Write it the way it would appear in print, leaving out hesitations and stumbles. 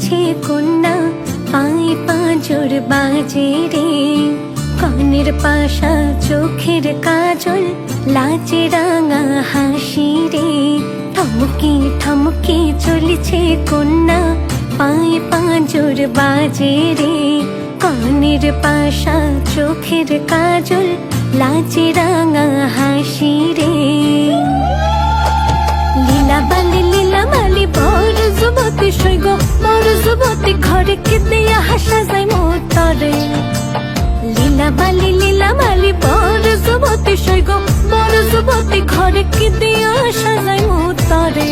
চলেছে কন্যা, পায়ে পাঁজর বাজে রে। কনের পাশা চোখের কাজল, লাজে রাঙা হাসি রে। ঠমকে ঠমকে চলেছে কন্যা, পায়ে পাঁজর বাজে রে। কনের পাশা চোখের কাজল, লাজে রাঙা হাসি রে। লীলা মালি বড় যুবতী সৈগ, বড় যুবতী ঘরে কে দিয়া হাসা যায় মোতরে। লীলা মালি বড় যুবতী সৈগ, বড় যুবতী ঘরে কে দিয়া হাসা যায় মোতরে।